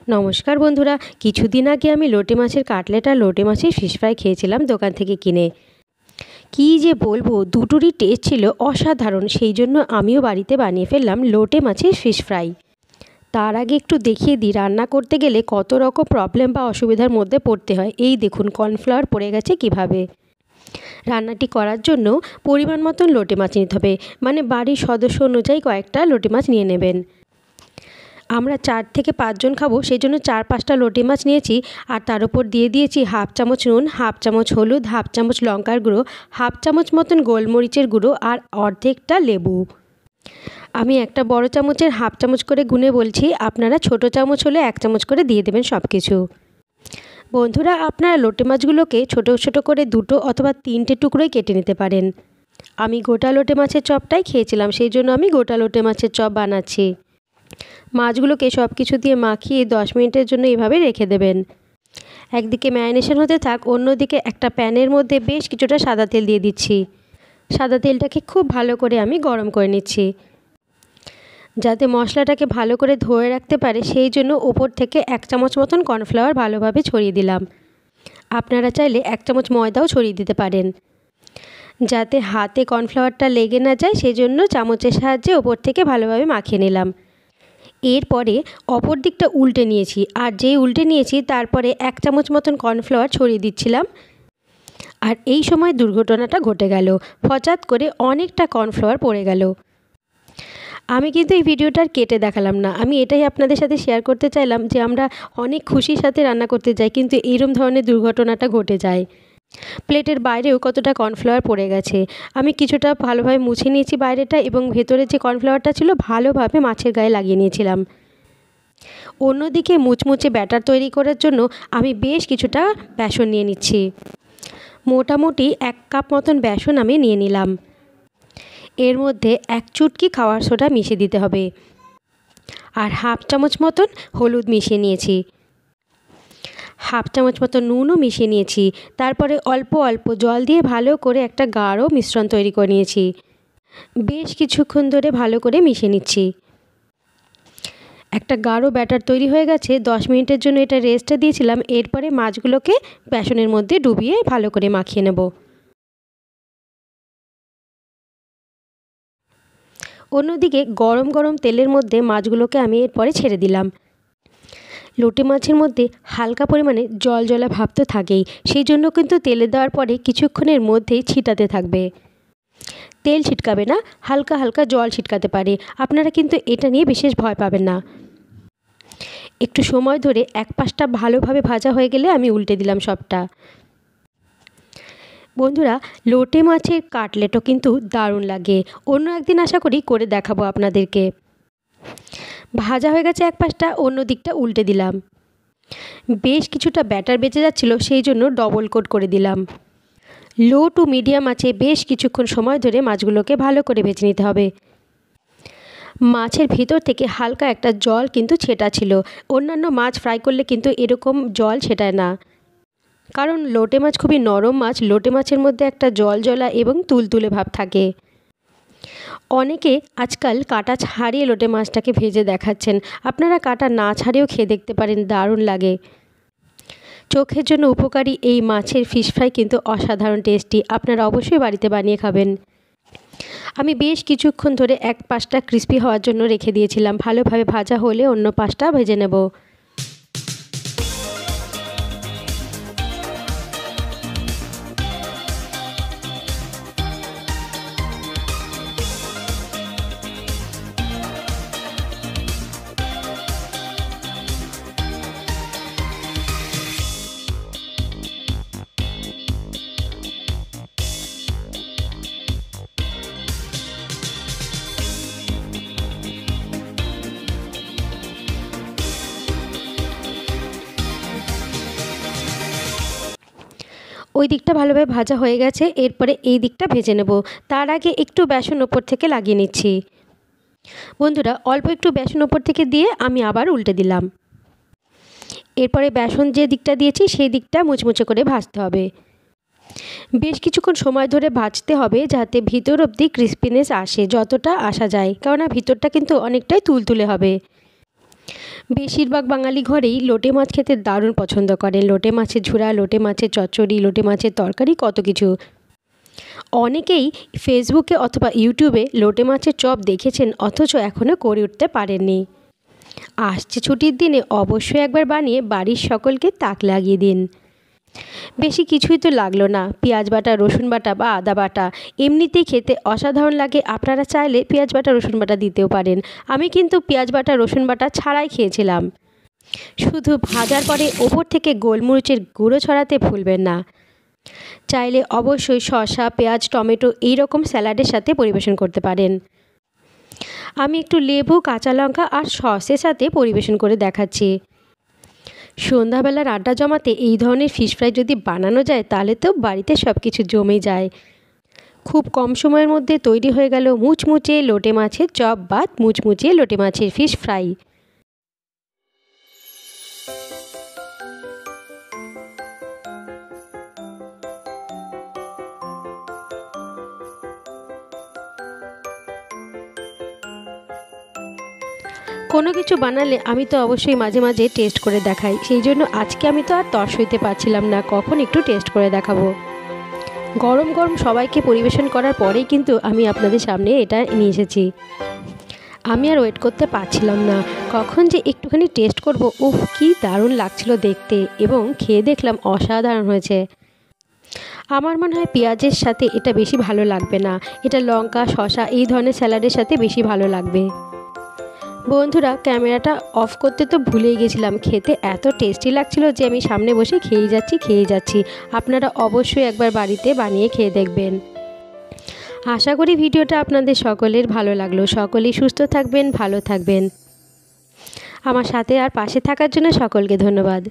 নমস্কার বন্ধুরা, কিছুদিন আগে আমি লোটে মাছের কাটলেট আর লোটে মাছের ফিশ ফ্রাই খেয়েছিলাম দোকান থেকে কিনে। কী যে বলবো, দুটোরই টেস্ট ছিল অসাধারণ। সেই জন্য আমিও বাড়িতে বানিয়ে ফেললাম লোটে মাছের ফিশ ফ্রাই। তার আগে একটু দেখিয়ে দিই রান্না করতে গেলে কত রকম প্রবলেম বা অসুবিধার মধ্যে পড়তে হয়। এই দেখুন কর্নফ্লাওয়ার পড়ে গেছে কিভাবে। রান্নাটি করার জন্য পরিমাণ মতন লোটে মাছ নিতে হবে, মানে বাড়ির সদস্য অনুযায়ী কয়েকটা লোটে মাছ নিয়ে নেবেন। আমরা 4 থেকে 5 জন খাবো, সেই জন্য 4-5টা লোটে মাছ নিয়েছি। আর তার উপর দিয়ে দিয়েছি হাফ চামচ নুন, হাফ চামচ হলুদ, হাফ চামচ লঙ্কার গুঁড়ো, হাফ চামচ মতন গোলমরিচের গুঁড়ো আর অর্ধেকটা লেবু। আমি একটা বড় চামচের হাফ চামচ করে গুনে বলছি, আপনারা ছোট চামচ হলে 1 চামচ করে দিয়ে দেবেন সব কিছু। বন্ধুরা, আপনারা লোটে মাছগুলোকে ছোট ছোট করে 2টো অথবা 3টে টুকরোই কেটে নিতে পারেন। আমি গোটা লোটে মাছের চপটাই খেয়েছিলাম, সেই জন্য আমি গোটা লোটে মাছের চপ বানাচ্ছি। মাছগুলোকে সব কিছু দিয়ে মাখিয়ে 10 মিনিটের জন্য এভাবে রেখে দেবেন। একদিকে ম্যারিনেশন হতে থাক, অন্যদিকে একটা প্যানের মধ্যে বেশ কিছুটা সাদা তেল দিয়ে দিচ্ছি। সাদা তেলটাকে খুব ভালো করে আমি গরম করে নিচ্ছি, যাতে মশলাটাকে ভালো করে ধরে রাখতে পারে। সেই জন্য ওপর থেকে 1 চামচ মতন কর্নফ্লাওয়ার ভালোভাবে ছড়িয়ে দিলাম। আপনারা চাইলে 1 চামচ ময়দাও ছড়িয়ে দিতে পারেন, যাতে হাতে কর্নফ্লাওয়ারটা লেগে না যায়। সেই জন্য চামচের সাহায্যে ওপর থেকে ভালোভাবে মাখিয়ে নিলাম। এরপরে অপর দিকটা উল্টে নিয়েছি, আর যেই উল্টে নিয়েছি তারপরে 1 চামচ মতন কর্নফ্লাওয়ার ছড়িয়ে দিচ্ছিলাম। আর এই সময় দুর্ঘটনাটা ঘটে গেল, হঠাৎ করে অনেকটা কর্নফ্লাওয়ার পড়ে গেল। আমি কিন্তু এই ভিডিওটার কেটে দেখালাম না, আমি এটাই আপনাদের সাথে শেয়ার করতে চাইলাম যে আমরা অনেক খুশির সাথে রান্না করতে যাই, কিন্তু এইরকম ধরনের দুর্ঘটনাটা ঘটে যায়। প্লেটের বাইরেও কতটা কর্নফ্লাওয়ার পড়ে গেছে। আমি কিছুটা ভালোভাবে মুছে নিয়েছি বাইরেটা, এবং ভেতরে যে কর্নফ্লাওয়ারটা ছিল ভালোভাবে মাছের গায়ে লাগিয়ে নিয়েছিলাম। অন্যদিকে মুচমুচে ব্যাটার তৈরি করার জন্য আমি বেশ কিছুটা বেসন নিয়ে নিচ্ছি। মোটামুটি 1 কাপ মতন বেসন আমি নিয়ে নিলাম। এর মধ্যে 1 চুটকি খাওয়ার সোডা মিশিয়ে দিতে হবে, আর হাফ চামচ মতন হলুদ মিশিয়ে নিয়েছি। হাফ চামচ মতো নুনও মিশিয়ে নিয়েছি। তারপরে অল্প অল্প জল দিয়ে ভালো করে একটা গাঢ় মিশ্রণ তৈরি করে নিয়েছি। বেশ কিছুক্ষণ ধরে ভালো করে মিশিয়ে নিচ্ছি। একটা গাঢ় ব্যাটার তৈরি হয়ে গেছে। 10 মিনিটের জন্য এটা রেস্টে দিয়েছিলাম। এরপরে মাছগুলোকে বেসনের মধ্যে ডুবিয়ে ভালো করে মাখিয়ে নেব। অন্যদিকে গরম গরম তেলের মধ্যে মাছগুলোকে আমি এরপরে ছেড়ে দিলাম। লোটে মাছের মধ্যে হালকা পরিমাণে জল জলা ভাব তো থাকেই, সেই জন্য কিন্তু তেলে দেওয়ার পরে কিছুক্ষণের মধ্যেই ছিটাতে থাকবে। তেল ছিটকাবে না, হালকা হালকা জল ছিটকাতে পারে। আপনারা কিন্তু এটা নিয়ে বিশেষ ভয় পাবেন না। একটু সময় ধরে এক পাশটা ভালোভাবে ভাজা হয়ে গেলে আমি উল্টে দিলাম সবটা। বন্ধুরা, লোটে মাছের কাটলেটও কিন্তু দারুণ লাগে। অন্য একদিন আশা করি করে দেখাবো আপনাদেরকে। ভাজা হয়ে গেছে এক পাশটা, অন্য দিকটা উল্টে দিলাম। বেশ কিছুটা ব্যাটার বেঁচে যাচ্ছিল, সেই জন্য ডবল কোট করে দিলাম। লো টু মিডিয়াম আঁচে বেশ কিছুক্ষণ সময় ধরে মাছগুলোকে ভালো করে ভেজে নিতে হবে। মাছের ভিতর থেকে হালকা একটা জল কিন্তু ছেটা ছিল। অন্যান্য মাছ ফ্রাই করলে কিন্তু এরকম জল ছেটায় না, কারণ লোটে মাছ খুবই নরম মাছ। লোটে মাছের মধ্যে একটা জল জলা এবং তুলতুলে ভাব থাকে। অনেকে আজকাল কাঁটা ছাড়িয়ে লোটে মাছটাকে ভেজে দেখাচ্ছেন। আপনারা কাঁটা না ছাড়িয়েও খেয়ে দেখতে পারেন, দারুণ লাগে। চোখের জন্য উপকারী এই মাছের ফিশ ফ্রাই কিন্তু অসাধারণ টেস্টি। আপনারা অবশ্যই বাড়িতে বানিয়ে খাবেন। আমি বেশ কিছুক্ষণ ধরে এক পাশটা ক্রিস্পি হওয়ার জন্য রেখে দিয়েছিলাম। ভালোভাবে ভাজা হলে অন্য পাশটা ভেজে নেব। ওই দিকটা ভালোভাবে ভাজা হয়ে গেছে, এরপরে এই দিকটা ভেজে নেব। তার আগে একটু বেসন ওপর থেকে লাগিয়ে নিচ্ছি। বন্ধুরা, অল্প একটু বেসন ওপর থেকে দিয়ে আমি আবার উল্টে দিলাম। এরপরে বেসন যে দিকটা দিয়েছি সেই দিকটা মুচমুচে করে ভাজতে হবে। বেশ কিছুক্ষণ সময় ধরে ভাজতে হবে, যাতে ভিতর অবধি ক্রিস্পিনেস আসে, যতটা আসা যায়, কেননা ভিতরটা কিন্তু অনেকটাই তুলতুলে হবে। বেশিরভাগ বাঙালি ঘরেই লোটে মাছ খেতে দারুণ পছন্দ করেন। লোটে মাছের ঝুরা, লোটে মাছের চচ্চড়ি, লোটে মাছের তরকারি, কত কিছু। অনেকেই ফেসবুকে অথবা ইউটিউবে লোটে মাছের চপ দেখেছেন, অথচ এখনও করে উঠতে পারেননি। আসছে ছুটির দিনে অবশ্যই একবার বানিয়ে বাড়ির সকলকে তাক লাগিয়ে দিন। বেশি কিছুই তো লাগলো না, পেঁয়াজ বাটা, রসুন বাটা বা আদা বাটা। এমনিতেই খেতে অসাধারণ লাগে। আপনারা চাইলে পেঁয়াজ বাটা, রসুন বাটা দিতেও পারেন। আমি কিন্তু পেঁয়াজ বাটা, রসুন বাটা ছাড়াই খেয়েছিলাম। শুধু ভাজার পরে ওপর থেকে গোলমরিচের গুঁড়ো ছড়াতে ভুলবেন না। চাইলে অবশ্যই শসা, পেঁয়াজ, টমেটো এই রকম স্যালাডের সাথে পরিবেশন করতে পারেন। আমি একটু লেবু, কাঁচা লঙ্কা আর সসের সাথে পরিবেশন করে দেখাচ্ছি। সন্ধ্যাবেলার আড্ডা জমাতে এই ধরনের ফিশ ফ্রাই যদি বানানো যায় তাহলে তো বাড়িতে সব কিছু জমে যায়। খুব কম সময়ের মধ্যে তৈরি হয়ে গেল মুচমুচে লোটে মাছের চপ বা মুচমুচে লোটে মাছের ফিশ ফ্রাই। কোনো কিছু বানালে আমি তো অবশ্যই মাঝে মাঝে টেস্ট করে দেখাই। সেই জন্য আজকে আমি তো আর তর সইতে পারছিলাম না, কখন একটু টেস্ট করে দেখাবো। গরম গরম সবাইকে পরিবেশন করার পরেই কিন্তু আমি আপনাদের সামনে এটা নিয়ে এসেছি। আমি আর ওয়েট করতে পারছিলাম না, কখন যে একটুখানি টেস্ট করব। উফ, কি দারুণ লাগছিল দেখতে, এবং খেয়ে দেখলাম অসাধারণ হয়েছে। আমার মনে হয় পেঁয়াজের সাথে এটা বেশি ভালো লাগবে না, এটা লঙ্কা, শসা এই ধরনের স্যালাডের সাথে বেশি ভালো লাগবে। বন্ধুরা, ক্যামেরাটা অফ করতে তো ভুলেই গেছিলাম। খেতে এত টেস্টি লাগছিল যে আমি সামনে বসে খেয়েই যাচ্ছি। আপনারা অবশ্যই একবার বাড়িতে বানিয়ে খেয়ে দেখবেন। আশা করি ভিডিওটা আপনাদের সকলের ভালো লাগলো। সকলেই সুস্থ থাকবেন, ভালো থাকবেন। আমার সাথে আর পাশে থাকার জন্য সকলকে ধন্যবাদ।